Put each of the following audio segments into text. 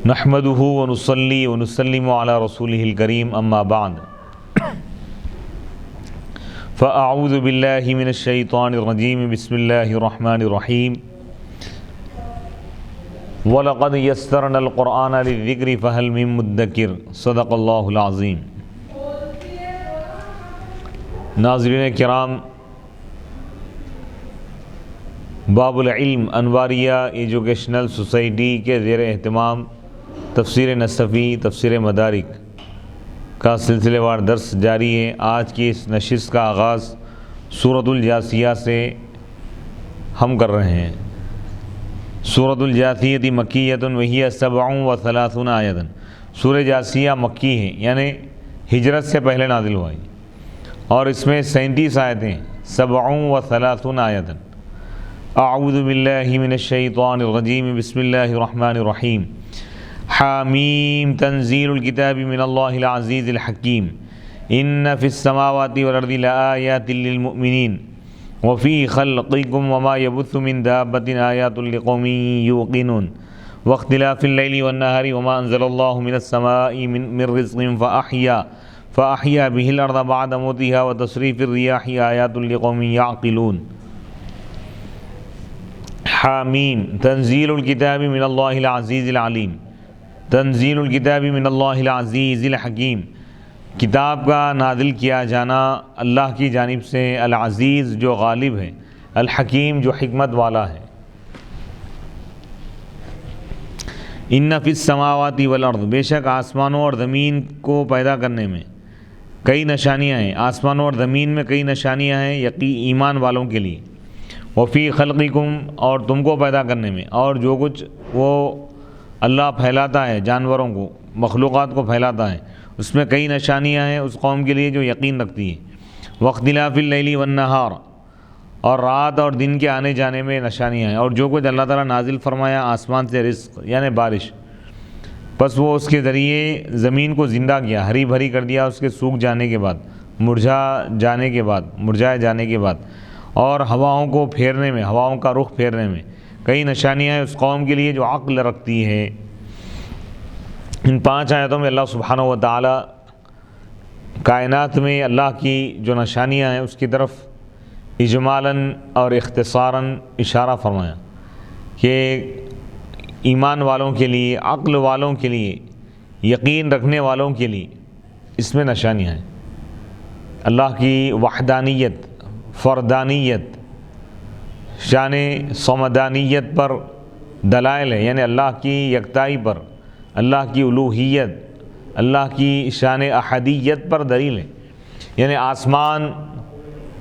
نحمده ونصلي ونسلم على رسوله الكريم اما بعد فاعوذ بالله من الشيطان الرجيم بسم الله الرحمن الرحيم ولقد يسرنا القرآن للذكر فهل من مدكر صدق اللہ العظیم۔ ناظرین کرام، باب العلم انواریہ ایجوکیشنل سوسائٹی کے زیر اہتمام تفسیر نصفی تفسیر مدارک کا سلسلے وار درس جاری ہے۔ آج کی اس نشست کا آغاز سورۃ الجاثیہ سے ہم کر رہے ہیں۔ سورۃ الجاثیہ مکیۃ وہی 37 آیۃ۔ سورہ جاثیہ مکی ہے، یعنی ہجرت سے پہلے نازل ہوا ہے، اور اس میں 37 آیتیں، 37 آیۃ۔ اعوذ باللہ من الشیطان الرجیم بسم اللہ الرحمن الرحیم۔ حامیم تنزیل الکتاب من اللہ العزیز الحکیم۔ ان فی السماوات والارض لآیات للمؤمنین وفی خلقکم وما یبث من دابۃ آیات لقوم یوقنون واختلاف اللیل والنہار وما انزل اللہ من السماء من رزق فأحیا به الارض بعد موتها وتصریف الریاح آیات لقوم یعقلون۔ حامیم تنزیل الکتاب من اللہ العزیز العلیم۔ تنزیل الکتاب من اللہ العزیز الحکیم، کتاب کا نازل کیا جانا اللہ کی جانب سے، العزیز جو غالب ہے، الحکیم جو حکمت والا ہے۔ ان فی السماوات والارض، بے شک آسمانوں اور زمین کو پیدا کرنے میں کئی نشانیاں ہیں۔ آسمانوں اور زمین میں کئی نشانیاں ہیں ایمان والوں کے لیے۔ وفی خلقکم، اور تم کو پیدا کرنے میں، اور جو کچھ وہ اللہ پھیلاتا ہے، جانوروں کو، مخلوقات کو پھیلاتا ہے، اس میں کئی نشانیاں ہیں اس قوم کے لیے جو یقین رکھتی ہے۔ واختلاف اللیل والنہار، اور رات اور دن کے آنے جانے میں نشانیاں ہیں، اور جو کچھ اللہ تعالیٰ نازل فرمایا آسمان سے رزق یعنی بارش، بس وہ اس کے ذریعے زمین کو زندہ کیا، ہری بھری کر دیا اس کے سوکھ جانے کے بعد، مرجھائے جانے کے بعد، اور ہواؤں کو پھیرنے میں، ہواؤں کا رخ پھیرنے میں کئی نشانیاں ہیں اس قوم کے لیے جو عقل رکھتی ہے۔ ان 5 آیتوں میں اللہ سبحانہ و تعالی کائنات میں اللہ کی جو نشانیاں ہیں اس کی طرف اجمالاً اور اختصاراً اشارہ فرمایا کہ ایمان والوں کے لیے، عقل والوں کے لیے، یقین رکھنے والوں کے لیے اس میں نشانیاں ہیں۔ اللہ کی وحدانیت، فردانیت، شان صمدانیت پر دلائل ہے، یعنی اللہ کی یکتائی پر، اللہ کی الوہیت، اللہ کی شان احدیت پر دلیل ہے۔ یعنی آسمان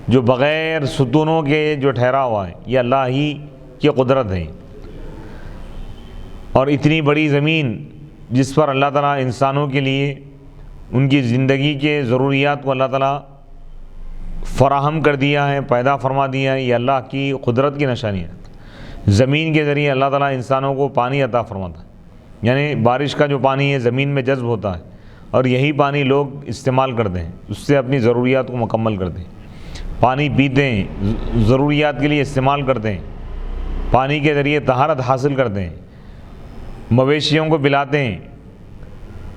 جو بغیر ستونوں کے جو ٹھہرا ہوا ہے، یہ اللہ ہی کی قدرت ہے، اور اتنی بڑی زمین جس پر اللہ تعالیٰ انسانوں کے لیے ان کی زندگی کے ضروریات کو اللہ تعالیٰ فراہم کر دیا ہے، پیدا فرما دیا ہے، یہ اللہ کی قدرت کی نشانی ہے۔ زمین کے ذریعے اللہ تعالیٰ انسانوں کو پانی عطا فرماتا ہے، یعنی بارش کا جو پانی ہے زمین میں جذب ہوتا ہے، اور یہی پانی لوگ استعمال کرتے ہیں، اس سے اپنی ضروریات کو مکمل کرتے ہیں، پانی پیتے ہیں، ضروریات کے لیے استعمال کرتے ہیں، پانی کے ذریعے طہارت حاصل کرتے ہیں، مویشیوں کو پلاتے ہیں،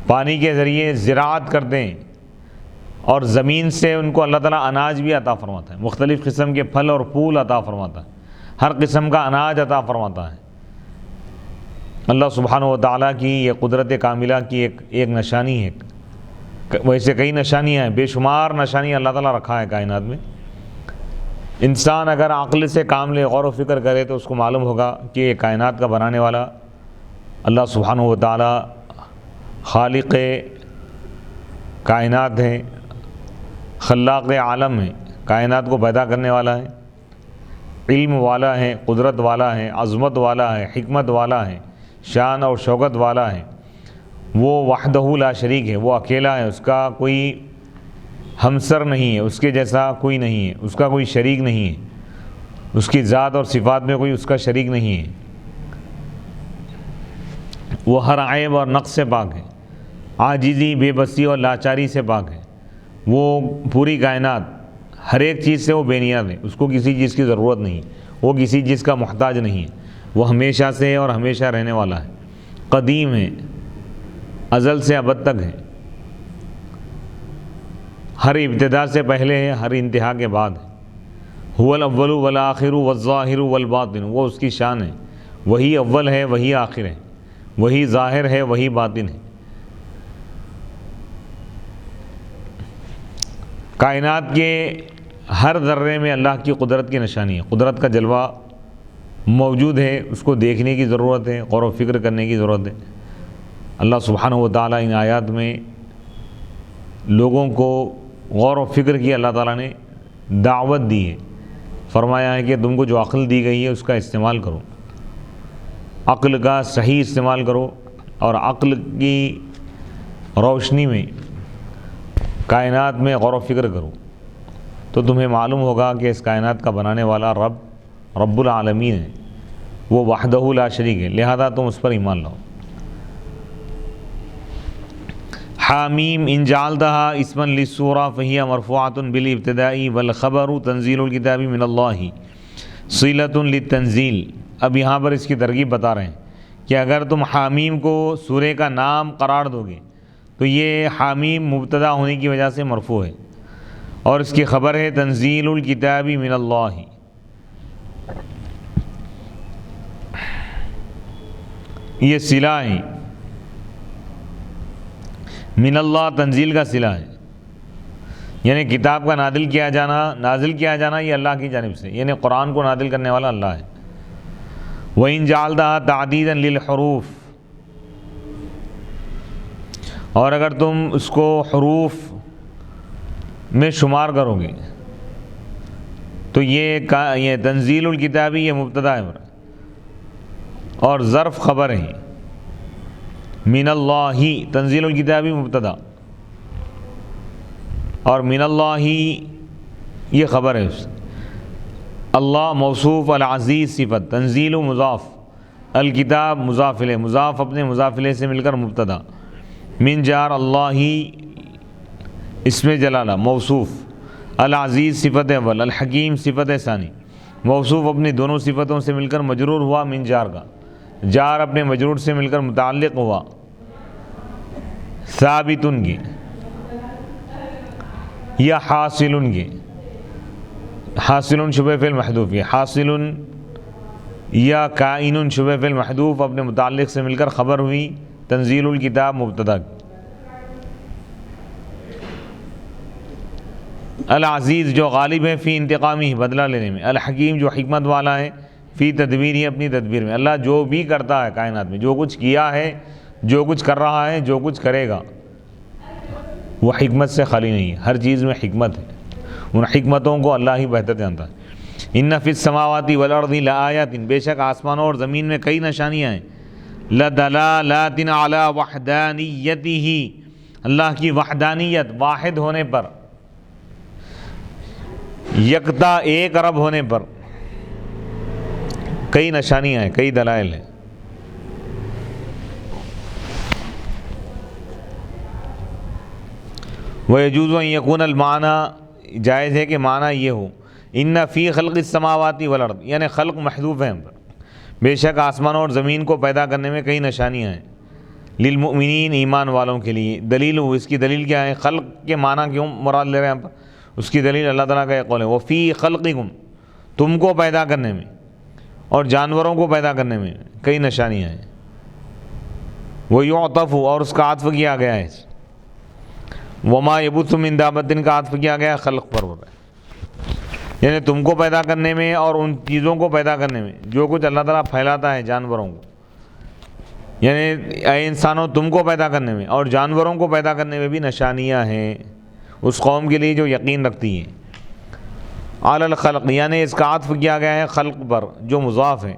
پانی کے ذریعے زراعت کرتے ہیں، اور زمین سے ان کو اللہ تعالیٰ اناج بھی عطا فرماتا ہے، مختلف قسم کے پھل اور پھول عطا فرماتا ہے، ہر قسم کا اناج عطا فرماتا ہے۔ اللہ سبحانہ و تعالیٰ کی یہ قدرت کاملہ کی ایک نشانی ہے۔ ویسے کئی نشانیاں ہیں، بے شمار نشانیاں اللہ تعالیٰ رکھا ہے کائنات میں۔ انسان اگر عقل سے کام لے، غور و فکر کرے، تو اس کو معلوم ہوگا کہ یہ کائنات کا بنانے والا اللہ سبحانہ و تعالیٰ خالق کائنات ہے، خلاق عالم ہے، کائنات کو پیدا کرنے والا ہے، علم والا ہے، قدرت والا ہے، عظمت والا ہے، حکمت والا ہے، شان اور شوکت والا ہے۔ وہ وحدہ لا شریک ہے، وہ اکیلا ہے، اس کا کوئی ہمسر نہیں ہے، اس کے جیسا کوئی نہیں ہے، اس کا کوئی شریک نہیں ہے، اس کی ذات اور صفات میں کوئی اس کا شریک نہیں ہے۔ وہ ہر عیب اور نقص سے پاک ہے، عاجزی، بے بسی اور لاچاری سے پاک ہے۔ وہ پوری کائنات ہر ایک چیز سے وہ بے نیاز ہے، اس کو کسی چیز کی ضرورت نہیں، وہ کسی چیز کا محتاج نہیں ہے، وہ ہمیشہ سے اور ہمیشہ رہنے والا ہے۔ قدیم ہے، ازل سے ابد تک ہے، ہر ابتدا سے پہلے ہے، ہر انتہا کے بعد ہے۔ هو الاول والآخر والظاہر والباطن، وہ اس کی شان ہے، وہی اول ہے، وہی آخر ہے، وہی ظاہر ہے، وہی باطن ہے۔ کائنات کے ہر ذرے میں اللہ کی قدرت کی نشانی ہے، قدرت کا جلوہ موجود ہے، اس کو دیکھنے کی ضرورت ہے، غور و فکر کرنے کی ضرورت ہے۔ اللہ سبحانہ و تعالیٰ ان آیات میں لوگوں کو غور و فکر کی اللہ تعالیٰ نے دعوت دی ہے، فرمایا ہے کہ تم کو جو عقل دی گئی ہے اس کا استعمال کرو، عقل کا صحیح استعمال کرو، اور عقل کی روشنی میں کائنات میں غور و فکر کرو، تو تمہیں معلوم ہوگا کہ اس کائنات کا بنانے والا رب العالمین ہے، وہ وحدہ لا شریک ہے، لہذا تم اس پر ایمان لاؤ۔ حامیم ان جعلتها اسما للسورہ فہی مرفوعۃ بالابتداء والخبر تنزیل الکتاب من اللہ صلۃ للتنزیل۔ اب یہاں پر اس کی ترغیب بتا رہے ہیں کہ اگر تم حامیم کو سورہ کا نام قرار دو گے تو یہ حامیم مبتدا ہونے کی وجہ سے مرفوع ہے، اور اس کی خبر ہے تنزیل الکتاب من اللہ۔ یہ صلہ ہے، من اللہ تنزیل کا صلہ ہے، یعنی کتاب کا نازل کیا جانا یہ اللہ کی جانب سے، یعنی قرآن کو نازل کرنے والا اللہ ہے۔ وَإِن جَعَلْتَهَا تَعْدِيدًا لِلْحُرُوفِ، اور اگر تم اس کو حروف میں شمار کرو گے تو یہ تنزیل الکتابی یہ مبتدا ہے اور ظرف خبر ہے، من اللہ تنزیل الکتابی مبتدا اور من اللہ یہ خبر ہے، اللہ موصوف، العزیز صفت، تنزیل مضاف، الکتاب مضاف الیہ، مضاف اپنے مضاف الیہ سے مل کر مبتدا، من جار اللہ اسم جلالہ موصوف، العزیز صفت اول، الحکیم صفت ثانی، موصوف اپنی دونوں صفتوں سے مل کر مجرور ہوا من جار کا، جار اپنے مجرور سے مل کر متعلق ہوا ثابتن کے یا حاصلن کے، حاصلن شبہ فعل محذوف، یہ حاصلن یا کائنن شبہ فعل محذوف اپنے متعلق سے مل کر خبر ہوئی تنزیل الکتاب مبتدا۔ العزیز جو غالب ہے فی انتقامی بدلہ لینے میں، الحکیم جو حکمت والا ہے فی تدبیر ہی اپنی تدبیر میں۔ اللہ جو بھی کرتا ہے کائنات میں، جو کچھ کیا ہے، جو کچھ کر رہا ہے، جو کچھ کرے گا، وہ حکمت سے خالی نہیں ہے، ہر چیز میں حکمت ہے، ان حکمتوں کو اللہ ہی بہتر جانتا ہے۔ ان فی السماوات والارض لآیات، بے شک آسمانوں اور زمین میں کئی نشانیاں ہیں، لدلالات علی وحدانیتہ، اللہ کی وحدانیت، واحد ہونے پر، یکتا ایک رب ہونے پر کئی نشانیاں ہیں، کئی دلائل ہیں۔ وَيَجُوزُ أَن يَكُونَ الْمَعْنَى، جائز ہے کہ معنی یہ ہو، ان فی خلق السماوات والارض، یعنی خلق محذوف ہے، بے شک آسمانوں اور زمین کو پیدا کرنے میں کئی نشانیاں ہیں، للمؤمنین ایمان والوں کے لیے۔ دلیل ہو، اس کی دلیل کیا ہے؟ خلق کے معنی کیوں مراد لے رہے ہیں ہم؟ اس کی دلیل اللہ تعالیٰ کا ایک قول ہے، وَفِي خَلْقِكُمْ، تم کو پیدا کرنے میں اور جانوروں کو پیدا کرنے میں کئی نشانیاں ہیں۔ وَيُعْطَفُ، اور اس کا عطف کیا گیا ہے، وَمَا يَبُثُّ مِن دَابَّةٍ کا عطف کیا گیا ہے خلق پر، یعنی تم کو پیدا کرنے میں اور ان چیزوں کو پیدا کرنے میں جو کچھ اللہ تعالیٰ پھیلاتا ہے جانوروں کو، یعنی اے انسانوں تم کو پیدا کرنے میں اور جانوروں کو پیدا کرنے میں بھی نشانیاں ہیں اس قوم کے لیے جو یقین رکھتی ہے۔ علی الخلق، یعنی اس کا عطف کیا گیا ہے خلق پر جو مضاف ہے،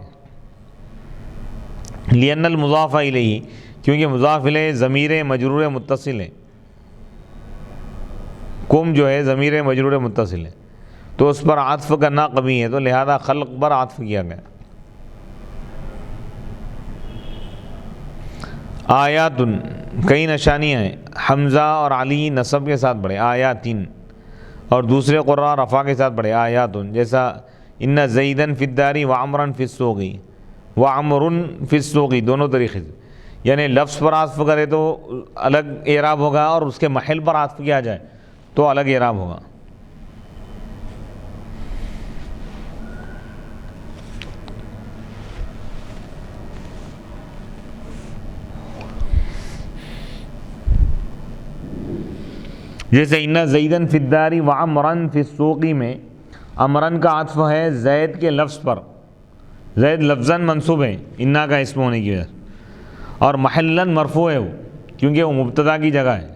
لأن المضاف الیہ، کیونکہ مضاف الیہ ضمیر مجرور متصل ہے، کم جو ہے ضمیر مجرور متصل ہے تو اس پر عطف کرنا قبیح ہے، تو لہذا خلق پر عطف کیا گیا۔ آیات، کئی نشانیاں ہیں، حمزہ اور علی نصب کے ساتھ پڑھے آیاتن، اور دوسرے قراء رفع کے ساتھ پڑھے آیاتن، جیسا ان زیدن فی الدار وعمرن فی السوق، وعمرن فی السوق، دونوں طریقے سے، یعنی لفظ پر عطف کرے تو الگ اعراب ہوگا، اور اس کے محل پر عطف کیا جائے تو الگ اعراب ہوگا۔ جیسے ان زیدن فی الدار وعمرن فی السوق میں امرن کا عطف ہے زید کے لفظ پر، زید لفظاً منصوب ہے انا کا اسم ہونے کی وجہ سے، اور محلاً مرفوع ہے وہ کیونکہ وہ مبتدا کی جگہ ہے۔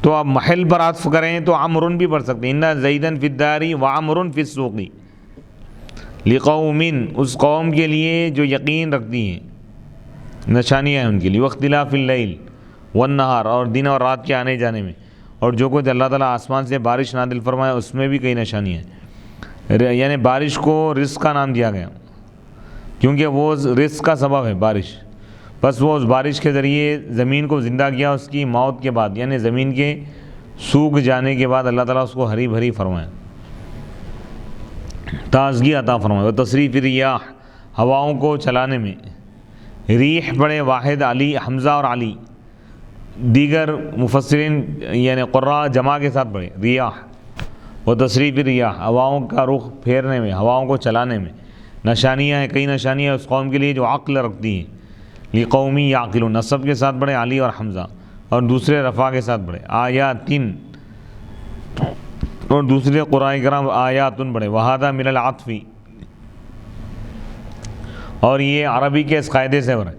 تو آپ محل پر عطف کریں تو عمرن بھی پڑھ سکتے ہیں، ان زیدن فی الدار وعمرن فی السوق، لقوم اس قوم کے لیے جو یقین رکھتی ہیں، نشانیاں ہیں ان کے لیے، واختلاف اللیل والنہار اور دن اور رات کے آنے جانے میں، اور جو کچھ اللہ تعالیٰ آسمان سے بارش نازل فرمائے اس میں بھی کئی نشانیاں ہیں۔ یعنی بارش کو رزق کا نام دیا گیا کیونکہ وہ رزق کا سبب ہے بارش، بس وہ اس بارش کے ذریعے زمین کو زندہ کیا اس کی موت کے بعد، یعنی زمین کے سوکھ جانے کے بعد اللہ تعالیٰ اس کو ہری بھری فرمائے، تازگی عطا فرمائے۔ وہ تصریف ریاح ہواؤں کو چلانے میں، ریح پڑھے واحد علی حمزہ اور علی، دیگر مفسرین یعنی قراء جمع کے ساتھ پڑھے ریاح۔ وہ تصریف ریاح ہواؤں کا رخ پھیرنے میں، ہواؤں کو چلانے میں نشانیاں ہیں، کئی نشانیاں اس قوم کے لیے جو عقل رکھتی ہیں۔ لقومی یعقلون نصب کے ساتھ پڑھے علی اور حمزہ، اور دوسرے رفع کے ساتھ پڑھے آیاتن، اور دوسرے قراء کرام آیاتن پڑھے وہذا من العطف، اور یہ عربی کے اس قاعدے سے پڑھے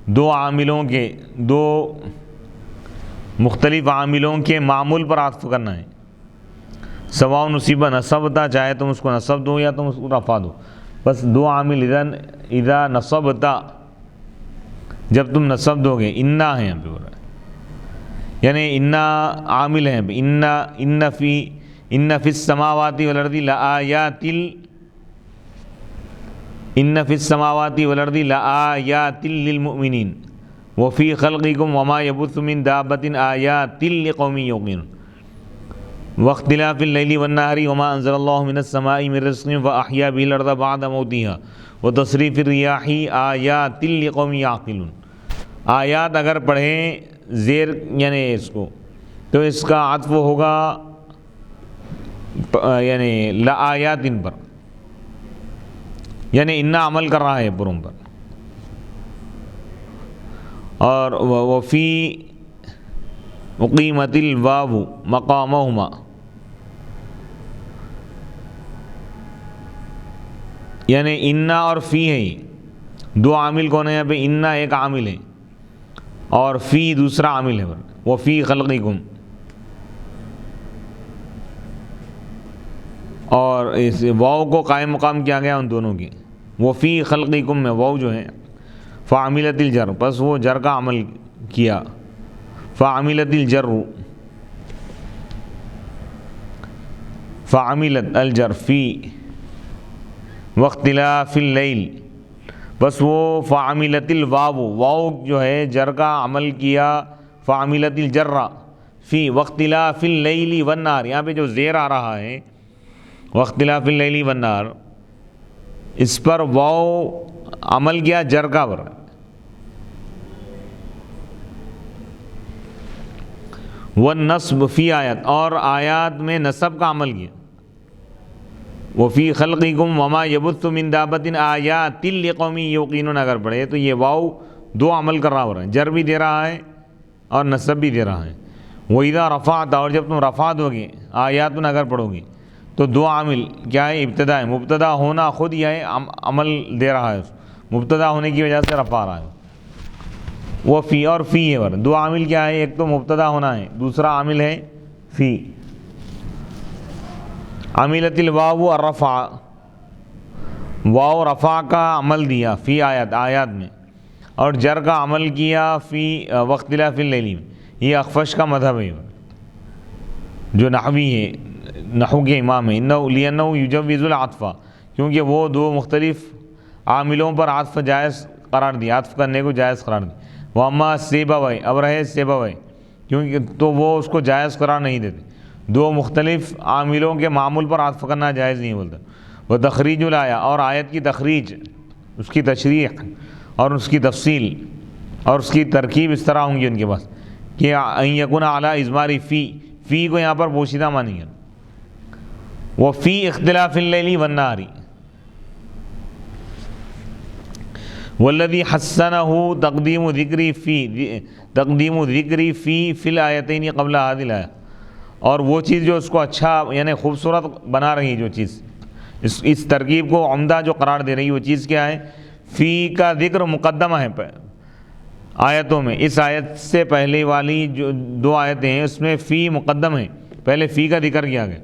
دو عاملوں کے، دو مختلف عاملوں کے معمول پر عطف کرنا ہے۔ سواء نصیبہ نصبتا، چاہے تم اس کو نصب دو یا تم اس کو رفع دو، بس دو عامل اذا نصبتا، جب تم نصب دو گے، انا ہے یہاں پہ ہو رہا ہے، یعنی انا عامل ہیں، ان فی السماوات والارض لآیات، ان فی السماوات والارض لآیات للمؤمنین وفی خلقکم وما یبث من دابۃ آیات لقوم یوقنون واختلاف اللیل والنہار وما انزل اللہ من السماء من رزق فاحیا به الارض بعد موتها وتصریف الریاح آیات لقوم یعقلون۔ آیات اگر پڑھیں زیر یعنی اس کو، تو اس کا عطف ہوگا یعنی لآیات ان پر، یعنی انا عمل کر رہا ہے پروں پر، اور وفی اقیمت الواو مقامہما، یعنی انا اور فی ہے، دو عامل کون ہے یہاں پہ؟ انا ایک عامل ہے اور فی دوسرا عامل ہے، وفی خلقکم، اور اس واو کو قائم مقام کیا گیا ان دونوں کے، وفی خلقکم میں واو جو ہے فعملت الجر، بس وہ جر کا عمل کیا، فعملت الجر، فعملت الجر فی واختلاف اللیل، بس وہ فعملت الواو، واو جو ہے جر کا عمل کیا، فعملت الجر فی واختلاف اللیل والنہار، یہاں پہ جو زیر آ رہا ہے واختلاف اللیل والنہار، اس پر واو عمل کیا جر کا پر، والنصب فی آیات، اور آیات میں نصب کا عمل کیا، وفی خلقکم وما یبث من دابۃ آیات لقوم یوقنون اگر پڑھے تو یہ واو دو عمل کر رہا ہو رہا ہے، جر بھی دے رہا ہے اور نصب بھی دے رہا ہے۔ وَإِذَا رَفَعْتَ، اور جب تم رفع دو گے آیاتن اگر پڑھو گے تو دو عامل کیا ہے؟ ابتدا ہے، مبتدا ہونا خود یہ ہے عمل دے رہا ہے، مبتدا ہونے کی وجہ سے رفع آ رہا ہے، وہ فی اور فی ہے، دو عامل کیا ہے؟ ایک تو مبتدا ہونا ہے، دوسرا عامل ہے فی۔ عملت الواو الرفع، واو رفع کا عمل دیا فی آیات، آیات میں، اور جر کا عمل کیا فی واختلاف اللیل میں۔ یہ اخفش کا مذہب ہے جو نحوی ہے، نحو کے امام ہے، لِأَنَّهُ يُجَوِّزُ الْعَطْفَ، کیونکہ وہ دو مختلف عاملوں پر عطف جائز قرار دیا، عطف کرنے کو جائز قرار دیا۔ وَأَمَّا سِيبَوَيْ، اب رہے سیبویہ، کیونکہ تو وہ اس کو جائز قرار نہیں دیتے، دو مختلف عاملوں کے معمول پر عطف کرنا جائز نہیں بولتا۔ وہ تخریج الآیہ، اور آیت کی تخریج، اس کی تشریح اور اس کی تفصیل، اور اس کی ترکیب اس طرح ہوں گی ان کے پاس کہ ان یکون علی اضمار فی کو یہاں پر پوشیدہ مانی ہے، وہ فی اختلاف اللیل والنہار، والذی حسنہ تقدیم ذکری فی الآیتین قبل هذه الآیہ، اور وہ چیز جو اس کو اچھا یعنی خوبصورت بنا رہی ہے، جو چیز اس ترکیب کو عمدہ جو قرار دے رہی ہے، وہ چیز کیا ہے؟ فی کا ذکر مقدمہ ہے آیتوں میں، اس آیت سے پہلے والی جو 2 آیتیں ہیں اس میں فی مقدم ہے، پہلے فی کا ذکر کیا گیا،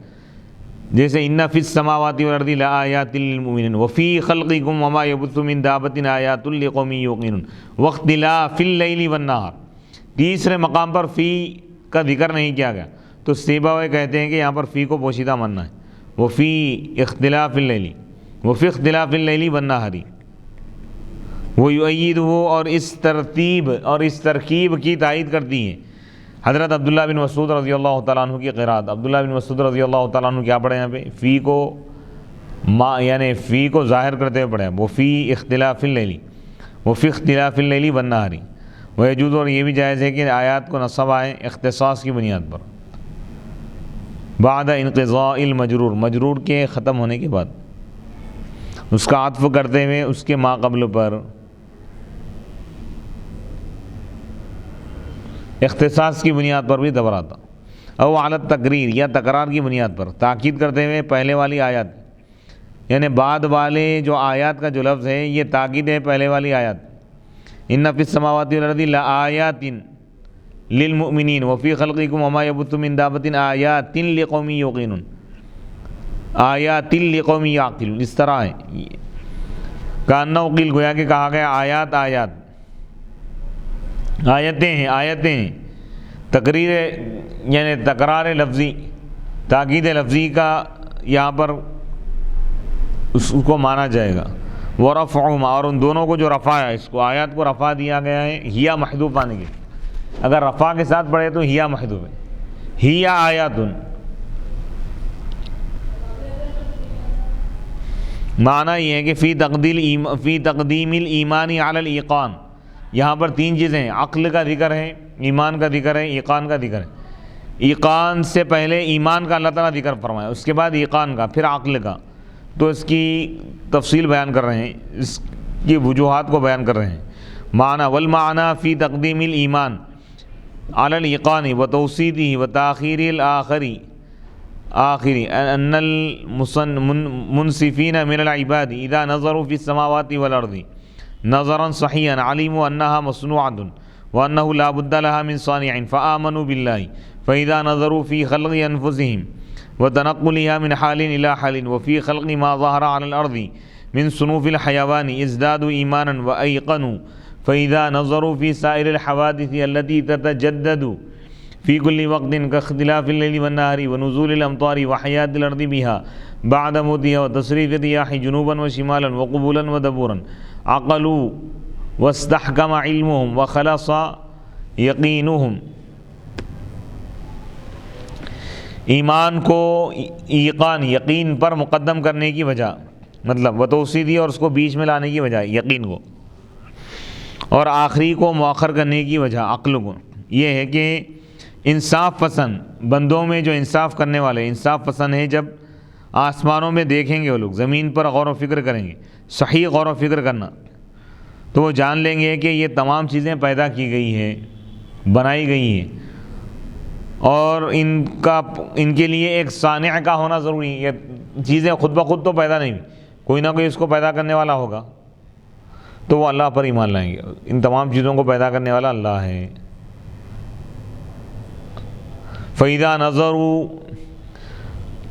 جیسے ان فی السماوات والارض لآیات للمؤمنین وفی خلقکم وما یبث من دابۃ آیات لقوم یوقنون واختلاف اللیل والنہار۔ تیسرے مقام پر فی کا ذکر نہیں کیا گیا، تو سیبویہ کہتے ہیں کہ یہاں پر فی کو پوشیدہ ماننا ہے، وفی اختلاف اللیل، وفی اختلاف اللیل والنہار، ویؤیدہ، اور اس ترتیب اور اس ترکیب کی تائید کرتی ہیں حضرت عبداللہ بن مسعود رضی اللہ تعالیٰ عنہ کی قراءت۔ عبداللہ بن مسعود رضی اللہ تعالیٰ عنہ کیا پڑھے یہاں پہ؟ فی کو یعنی فی کو ظاہر کرتے ہوئے پڑھے، وہ فی اختلاف اللیل، وہ فی اختلاف اللیل والنہار، ویجوز، اور یہ بھی جائز ہے کہ آیات کو نصب آئے اختصاص کی بنیاد پر، بعد انقضاء المجرور، مجرور کے ختم ہونے کے بعد، اس کا عطف کرتے ہوئے اس کے ما قبل پر، اختصاص کی بنیاد پر بھی دبر آتا، او علی التقریر، یا تکرار کی بنیاد پر تاکید کرتے ہوئے پہلے والی آیات، یعنی بعد والے جو آیات کا جو لفظ ہے یہ تاکید ہے پہلے والی آیات، ان فی السماوات والارض لآیات للمؤمنین وفی خلقکم وما یبث من دابۃ آیات لقوم یوقنون، آیات لقوم یعقلون، اس طرح ہے کانہ قیل، گویا کہ کہا گیا آیات آیات، آیتیں ہیں آیتیں ہیں، تقریر یعنی تکرار لفظی، تاکید لفظی کا یہاں پر اس کو مانا جائے گا، ورفعہما، اور ان دونوں کو جو رفع ہے، اس کو آیات کو رفع دیا گیا ہے ہیا محذوف آنے کے، اگر رفع کے ساتھ پڑھے تو ہیا محذوف ہے، ہیا آیات، معنی یہ ہے کہ فی تقدیم الایمان علی الایقان، یہاں پر 3 چیزیں ہیں، عقل کا ذکر ہے، ایمان کا ذکر ہے، ایقان کا ذکر ہے۔ ایقان سے پہلے ایمان کا اللہ تعالیٰ ذکر فرمایا، اس کے بعد ایقان کا، پھر عقل کا، تو اس کی تفصیل بیان کر رہے ہیں، اس کی وجوہات کو بیان کر رہے ہیں۔ معنی والمعنی فی تقدیم الایمان علی الایقان وتوسیطہ وتاخیر الآخری ان المنصفین من العباد اذا نظروا فی السماوات والارض نظرا صحیحا علموا انها مصنوعة وانه لا بد لها من صانع فآمنوا بالله فاذا نظروا في خلق انفسهم وتنقلها من حال الى حال وفي خلق ما ظهر على الارض من صنوف الحيوان ازدادوا ایمانا وايقنوا فاذا نظروا في سائر الحوادث التي تتجدد في كل وقت كاختلاف الليل والنهار ونزول الامطار وحياة الارض بها بعد موتها وتصريف الرياح جنوبا وشمالا وقبولا ودبورا عقلوا واستحكم علمهم وخلص یقینہم، ایمان کو ایقان یقین پر مقدم کرنے کی وجہ، مطلب وتوسیدی اور اس کو بیچ میں لانے کی وجہ یقین کو، اور آخری کو مؤخر کرنے کی وجہ عقل کو، یہ ہے کہ انصاف پسند بندوں میں جو انصاف کرنے والے انصاف پسند ہیں، جب آسمانوں میں دیکھیں گے وہ لوگ، زمین پر غور و فکر کریں گے، صحیح غور و فکر کرنا، تو وہ جان لیں گے کہ یہ تمام چیزیں پیدا کی گئی ہیں، بنائی گئی ہیں، اور ان کے لیے ایک صانع کا ہونا ضروری ہے، یہ چیزیں خود بخود تو پیدا نہیں، کوئی نہ کوئی اس کو پیدا کرنے والا ہوگا، تو وہ اللہ پر ایمان لائیں گے، ان تمام چیزوں کو پیدا کرنے والا اللہ ہے۔ فَإِذَا نَظَرُوا،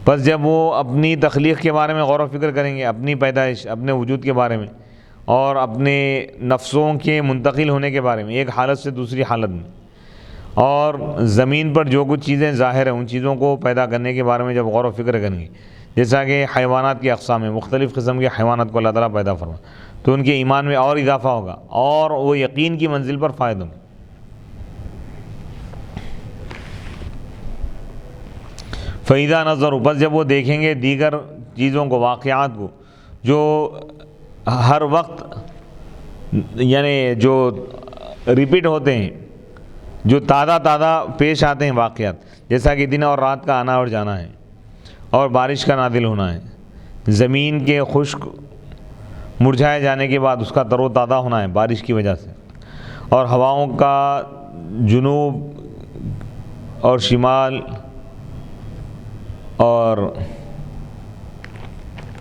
پس جب وہ اپنی تخلیق کے بارے میں غور و فکر کریں گے، اپنی پیدائش، اپنے وجود کے بارے میں، اور اپنے نفسوں کے منتقل ہونے کے بارے میں ایک حالت سے دوسری حالت میں، اور زمین پر جو کچھ چیزیں ظاہر ہیں ان چیزوں کو پیدا کرنے کے بارے میں جب غور و فکر کریں گے، جیسا کہ حیوانات کی اقسام ہیں، مختلف قسم کے حیوانات کو اللہ تعالیٰ پیدا فرما، تو ان کے ایمان میں اور اضافہ ہوگا اور وہ یقین کی منزل پر فائد ہوں گے۔ فَإِذَا نَظَرُوا، بس جب وہ دیکھیں گے دیگر چیزوں کو، واقعات کو، جو ہر وقت یعنی جو ریپیٹ ہوتے ہیں، جو تازہ پیش آتے ہیں واقعات، جیسا کہ دن اور رات کا آنا اور جانا ہے، اور بارش کا نازل ہونا ہے، زمین کے خشک مرجھائے جانے کے بعد اس کا تر و تازہ ہونا ہے بارش کی وجہ سے، اور ہواؤں کا جنوب اور شمال اور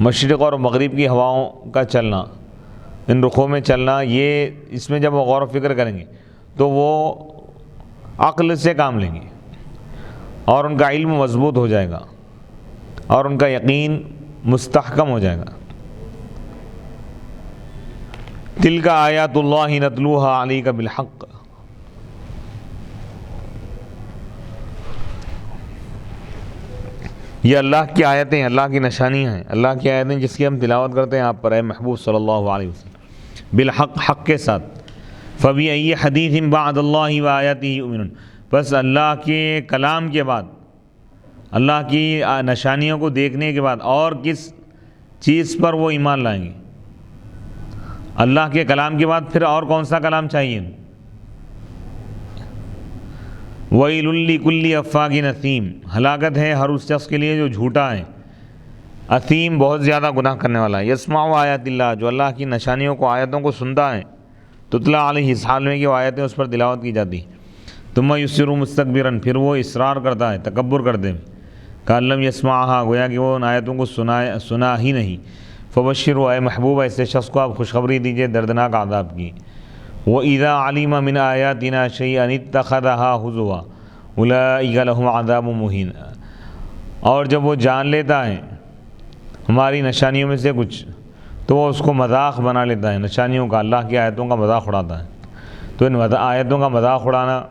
مشرق اور مغرب کی ہواؤں کا چلنا، ان رخوں میں چلنا، یہ اس میں جب وہ غور و فکر کریں گے تو وہ عقل سے کام لیں گے اور ان کا علم مضبوط ہو جائے گا اور ان کا یقین مستحکم ہو جائے گا۔ تلک آیات اللہ نتلوها علیک بالحق، یہ اللہ کی آیتیں، اللہ کی نشانیاں ہیں، اللہ کی آیتیں جس کی ہم تلاوت کرتے ہیں آپ پر، اے محبوب صلی اللہ علیہ وسلم، بالحق، حق کے ساتھ۔ فبأي حدیث بعد اللہ وآیاتہ یؤمنون، بس اللہ کے کلام کے بعد، اللہ کی نشانیوں کو دیکھنے کے بعد اور کس چیز پر وہ ایمان لائیں گے؟ اللہ کے کلام کے بعد پھر اور کون سا کلام چاہیے؟ وَيْلٌ لِّكُلِّ أَفَّاكٍ أَثِيمٍ، ہلاکت ہے ہر اس شخص کے لیے جو جھوٹا ہے، اثیم، بہت زیادہ گناہ کرنے والا ہے۔ یسمع آیات اللہ، جو اللہ کی نشانیوں کو، آیتوں کو سنتا ہے، تتلیٰ علیہ، اس حال میں کہ وہ آیتیں اس پر تلاوت کی جاتی، ثم یصر مستکبرا، پھر وہ اصرار کرتا ہے، تکبر کرتے ہوئے، کأن لم یسمعھا، گویا کہ وہ ان آیتوں کو سنا ہی نہیں۔ فبشروا، اے محبوب ایسے شخص کو آپ خوشخبری دیجئے دردناک عذاب کی۔ وَإِذَا عَلِمَ مِنْ آيَاتِنَا شَيْئًا اتَّخَذَهَا هُزُوًا أُولَٰئِكَ لَهُمْ عَذَابٌ مُّهِينٌ، اور جب وہ جان لیتا ہے ہماری نشانیوں میں سے کچھ تو وہ اس کو مذاق بنا لیتا ہے، نشانیوں کا، اللہ کی آیتوں کا مذاق اڑاتا ہے۔ تو ان آیتوں کا مذاق اڑانا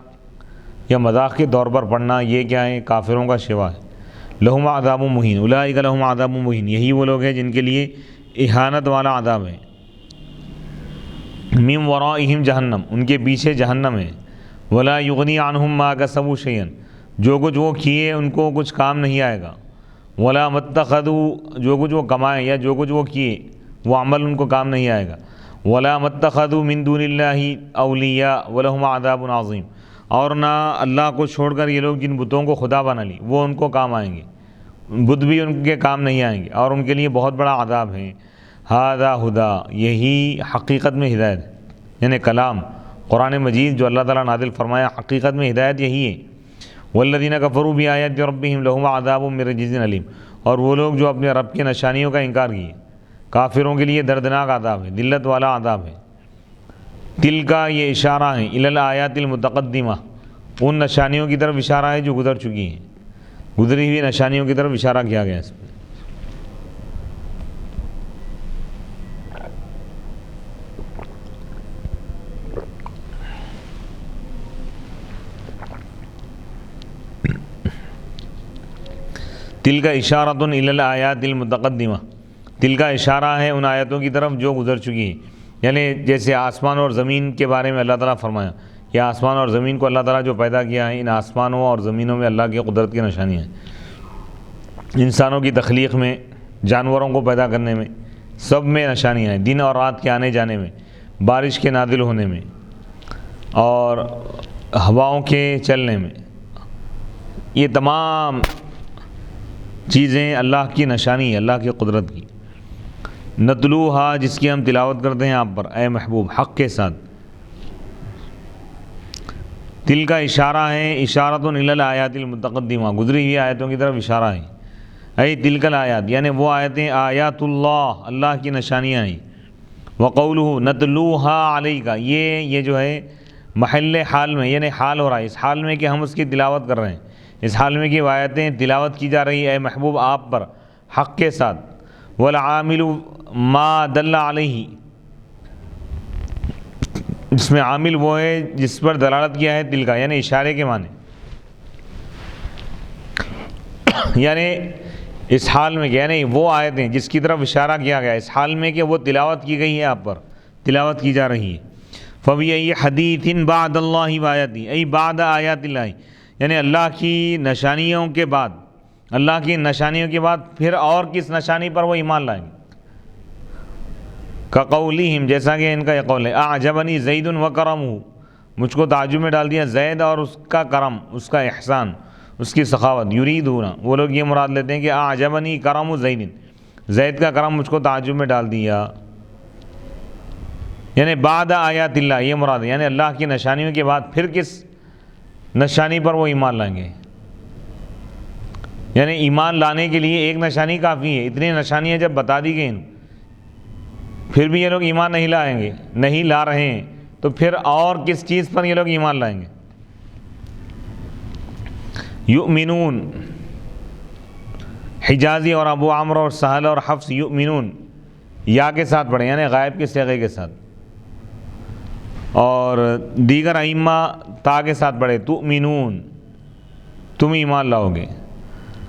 یا مذاق کے طور پر پڑھنا، یہ کیا ہے؟ کافروں کا شیوا ہے۔ لہم عذاب مہین، اولئک لہم عذاب مہین، یہی وہ لوگ ہیں جن کے لیے اہانت والا عذاب ہے۔ من ورائہم جہنم، ان کے پیچھے جہنم ہے۔ ولا یغنی عنہم ما کسبوا شیئا، جو کچھ وہ کیے ان کو کچھ کام نہیں آئے گا۔ ولا متخذوا، جو کچھ وہ کمائے یا جو کچھ وہ کیے وہ عمل ان کو کام نہیں آئے گا۔ ولا متخذوا من دون اللہ اولیاء ولہم عذاب عظیم، اور نہ اللہ کو چھوڑ کر یہ لوگ جن بتوں کو خدا بنا لی وہ ان کو کام آئیں گے، بت بھی ان کے کام نہیں آئیں گے اور ان کے لیے بہت بڑا عذاب ہے۔ ھذا ھدی، یہی حقیقت میں ہدایت ہے، یعنی کلام قرآن مجید جو اللہ تعالیٰ نازل فرمایا، حقیقت میں ہدایت یہی ہے۔ والذین کفروا بآیات ربہم لہم عذاب من رجز علیم، اور وہ لوگ جو اپنے رب کی نشانیوں کا انکار کیے، کافروں کے لیے دردناک عذاب ہے، ذلت والا عذاب ہے۔ تلکا، یہ اشارہ ہے، الی الآیات المتقدمہ، ان نشانیوں کی طرف اشارہ ہے جو گزر چکی ہیں، گزری ہوئی نشانیوں کی طرف اشارہ کیا گیا اس میں۔ تلکا اشارۃ الی الآیات المتقدمہ، تلکا اشارہ ہے ان آیتوں کی طرف جو گزر چکی ہیں، یعنی جیسے آسمان اور زمین کے بارے میں اللہ تعالیٰ فرمایا کہ آسمان اور زمین کو اللہ تعالیٰ جو پیدا کیا ہے، ان آسمانوں اور زمینوں میں اللہ کی قدرت کی نشانیاں ہیں، انسانوں کی تخلیق میں، جانوروں کو پیدا کرنے میں، سب میں نشانیاں ہیں، دن اور رات کے آنے جانے میں، بارش کے نازل ہونے میں اور ہواؤں کے چلنے میں، یہ تمام چیزیں اللہ کی نشانی ہے، اللہ کی قدرت کی۔ نتلوہا، جس کی ہم تلاوت کرتے ہیں آپ پر اے محبوب حق کے ساتھ۔ تل کا اشارہ ہے، اشارۃ الی الآیات المتقدمہ، گزری ہوئی آیتوں کی طرف اشارہ ہے۔ اے تلک الآیات، یعنی وہ آیتیں، آیات اللہ، اللہ کی نشانیاں ہیں۔ وقولہ نتلوہا علیک، یہ جو ہے محل حال میں، یعنی حال ہو رہا ہے اس حال میں کہ ہم اس کی تلاوت کر رہے ہیں، اس حال میں کہ وہ آیتیں تلاوت کی جا رہی ہے اے محبوب آپ پر حق کے ساتھ۔ والعامل ما دل علیہ، جس میں عامل وہ ہے جس پر دلالت کیا ہے دل کا، یعنی اشارے کے معنی، یعنی اس حال میں کہ یعنی وہ آیتیں جس کی طرف اشارہ کیا گیا اس حال میں کہ وہ تلاوت کی گئی ہے آپ پر، تلاوت کی جا رہی ہے۔ فبأي حدیث بعد اللہ وآیاتہ، ای بعد آیات اللہ، یعنی اللہ کی نشانیوں کے بعد، اللہ کی نشانیوں کے بعد پھر اور کس نشانی پر وہ ایمان لائیں گے؟ کقولہم، جیسا کہ ان کا یہ قول ہے، اعجبنی زید وکرمہ، مجھ کو تعجب میں ڈال دیا زید اور اس کا کرم، اس کا احسان، اس کی سخاوت. یریدون، وہ لوگ یہ مراد لیتے ہیں کہ اعجبنی کرم زید، زید کا کرم مجھ کو تعجب میں ڈال دیا. یعنی بعد آیات اللہ، یہ مراد ہے، یعنی اللہ کی نشانیوں کے بعد پھر کس نشانی پر وہ ایمان لائیں گے. یعنی ایمان لانے کے لیے ایک نشانی کافی ہے، اتنی نشانیاں جب بتا دی گئیں پھر بھی یہ لوگ ایمان نہیں لائیں گے، نہیں لا رہے ہیں، تو پھر اور کس چیز پر یہ لوگ ایمان لائیں گے. یؤمنون، حجازی اور ابو عمرو اور سہل اور حفص یؤمنون یا کے ساتھ پڑھیں، یعنی غائب کے صیغے کے ساتھ، اور دیگر ائمہ تا کے ساتھ پڑھے تؤمنون، تم ایمان لاؤ گے.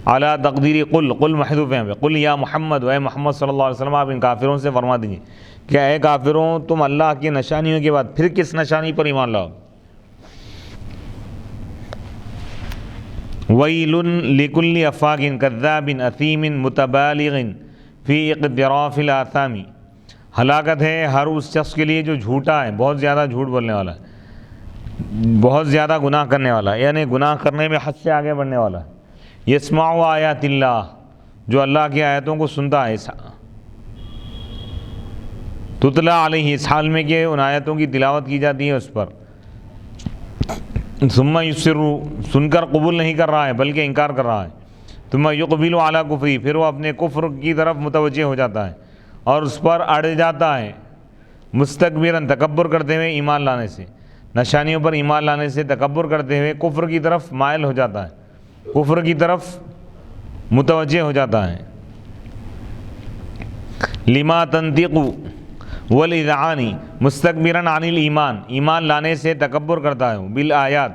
اعلیٰ تقدیری قل، قل محذوف ہے، قل یا محمد، اے محمد صلی اللہ علیہ وسلم آپ ان کافروں سے فرما دیجیے کہ اے کافروں تم اللہ کی نشانیوں کے بعد پھر کس نشانی پر ایمان لاؤ. ویل لکل افاک کذاب اثیم متبالغ فی اقتراف الآثام، ہلاکت ہے ہر اس شخص کے لیے جو جھوٹا ہے، بہت زیادہ جھوٹ بولنے والا ہے، بہت زیادہ گناہ کرنے والا ہے، یعنی گناہ کرنے میں حد سے آگے بڑھنے والا ہے. یسمع آیات اللہ، جو اللہ کی آیتوں کو سنتا ہے، تتلا علیہ، اس حال میں کہ ان آیتوں کی تلاوت کی جاتی ہے اس پر. ثم یصر، سن کر قبول نہیں کر رہا ہے بلکہ انکار کر رہا ہے. ثم یقبل علی کفری، پھر وہ اپنے کفر کی طرف متوجہ ہو جاتا ہے اور اس پر اڑ جاتا ہے. مستکبرا، تکبر کرتے ہوئے ایمان لانے سے، نشانیوں پر ایمان لانے سے تکبر کرتے ہوئے کفر کی طرف مائل ہو جاتا ہے، کفر کی طرف متوجہ ہو جاتا ہے. لما تنطق والاذعان مستکبرا عن الایمان، ایمان لانے سے تکبر کرتا ہے، بالآیات،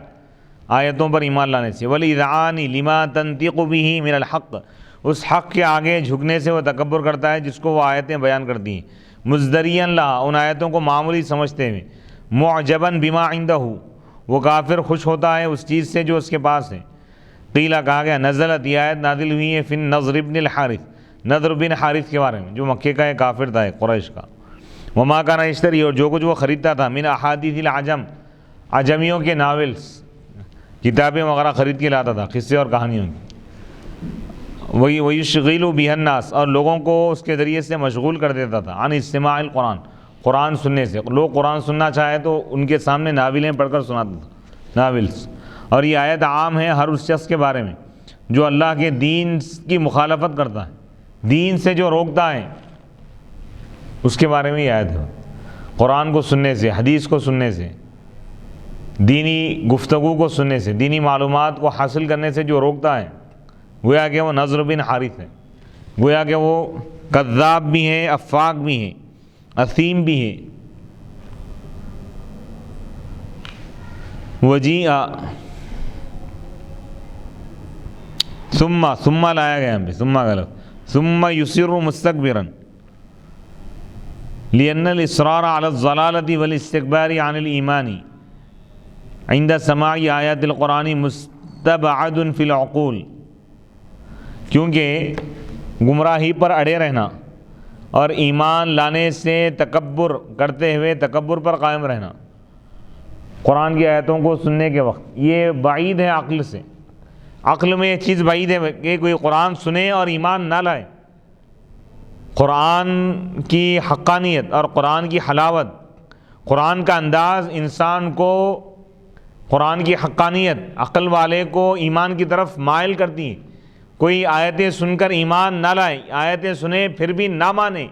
آیتوں پر ایمان لانے سے. والاذعان لما تنطق به من الحق، اس حق کے آگے جھکنے سے وہ تکبر کرتا ہے جس کو وہ آیتیں بیان کرتی ہیں. مزدریا لہا، ان آیتوں کو معمولی سمجھتے ہوئے. معجبا بما عنده، وہ کافر خوش ہوتا ہے اس چیز سے جو اس کے پاس ہے. قیلہ، کہا گیا نزلت، یہ آیت نازل ہوئی ہے فی النضر بن الحارث، نضر بن حارث کے بارے میں جو مکے کا ایک کافر تھا، ایک قریش کا. وما کان یشتری، اور جو کچھ وہ خریدتا تھا، من احادیث العجم، عجمیوں کے ناولس، کتابیں وغیرہ خرید کے لاتا تھا، قصے اور کہانیوں کی. ویشغل بها الناس، اور لوگوں کو اس کے ذریعے سے مشغول کر دیتا تھا. عن استماع القرآن، قرآن سننے سے، لوگ قرآن سننا چاہے تو ان کے سامنے ناولیں پڑھ کر سناتا تھا، ناولس. اور یہ آیت عام ہے ہر اس شخص کے بارے میں جو اللہ کے دین کی مخالفت کرتا ہے، دین سے جو روکتا ہے، اس کے بارے میں یہ آیت ہے. قرآن کو سننے سے، حدیث کو سننے سے، دینی گفتگو کو سننے سے، دینی معلومات کو حاصل کرنے سے جو روکتا ہے، گویا کہ وہ نضر بن حارث ہے، گویا کہ وہ کذاب بھی ہے، افاق بھی ہے، اثیم بھی ہے. وجیء، ثم لایا گیا ہم پہ، ثم غلط، ثم یصر مستکبرا لأن الإصرار على الضلالة والاستكبار عن الإيمان عند سماع آیات القرآن مستبعد فی العقول، کیونکہ گمراہی پر اڑے رہنا اور ایمان لانے سے تکبر کرتے ہوئے تکبر پر قائم رہنا قرآن کی آیتوں کو سننے کے وقت، یہ بعید ہے عقل سے. عقل میں یہ چیز بعید ہے کہ کوئی قرآن سنے اور ایمان نہ لائے. قرآن کی حقانیت اور قرآن کی حلاوت، قرآن کا انداز انسان کو، قرآن کی حقانیت عقل والے کو ایمان کی طرف مائل کرتی ہے. کوئی آیتیں سن کر ایمان نہ لائے، آیتیں سنے پھر بھی نہ مانے،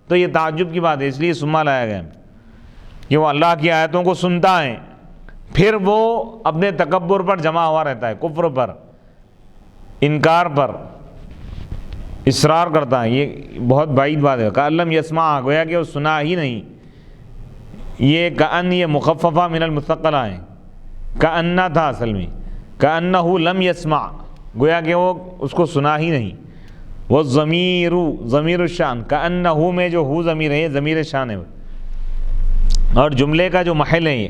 تو یہ تعجب کی بات ہے. اس لیے سما لایا گیا کہ وہ اللہ کی آیتوں کو سنتا ہے، پھر وہ اپنے تکبر پر جمع ہوا رہتا ہے، کفر پر، انکار پر اصرار کرتا ہے. یہ بہت بعید بات ہے. کألم یسمع، گویا کہ وہ سنا ہی نہیں. یہ کأن، یہ مخففہ من المثقلہ ہے، کأن تھا اصل میں، کأنہ لم یسمع، گویا کہ وہ اس کو سنا ہی نہیں. وہ ضمیر الشان، کأنہ میں جو ہو ضمیر ہے، ضمیر شان ہے، اور جملے کا جو محل ہے یہ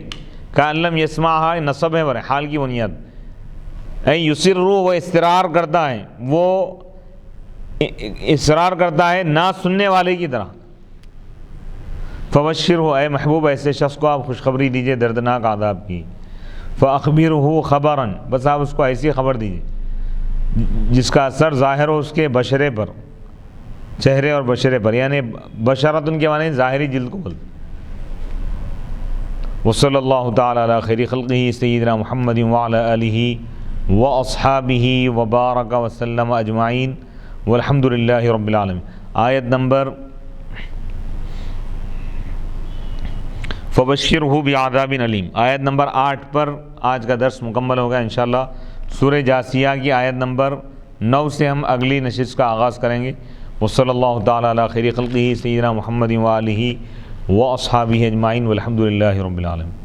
کأن لم یسمعھا نصب ہے، حال کی بنیاد. اے یسر، وہ استرار کرتا ہے، وہ اصرار کرتا ہے نہ سننے والے کی طرح. فبشر ہو، اے محبوب ایسے شخص کو آپ خوشخبری دیجئے دردناک عذاب کی. فاخبر ہو خبراً، بس آپ اس کو ایسی خبر دیجئے جس کا اثر ظاہر ہو اس کے بشرے پر، چہرے اور بشرے پر، یعنی بشرت ان کے معنی ظاہری جلد کو بولتے. وصلی اللہ تعالی علی خیر خلقہ سیدنا محمد وعلی آلہ واصحابہ وبارک وسلم اجمعین والحمد للہ رب العالمین. آیت نمبر فبشرہ بعذاب علیم، آیت نمبر 8 پر آج کا درس مکمل ہوگا انشاءاللہ. سورہ جاثیہ کی آیت نمبر 9 سے ہم اگلی نشست کا آغاز کریں گے. وصلی اللہ تعالی علی خیر خلقہ سیدنا محمد وآلہ واصحابہ اجمعین والحمد للہ رب العالمین.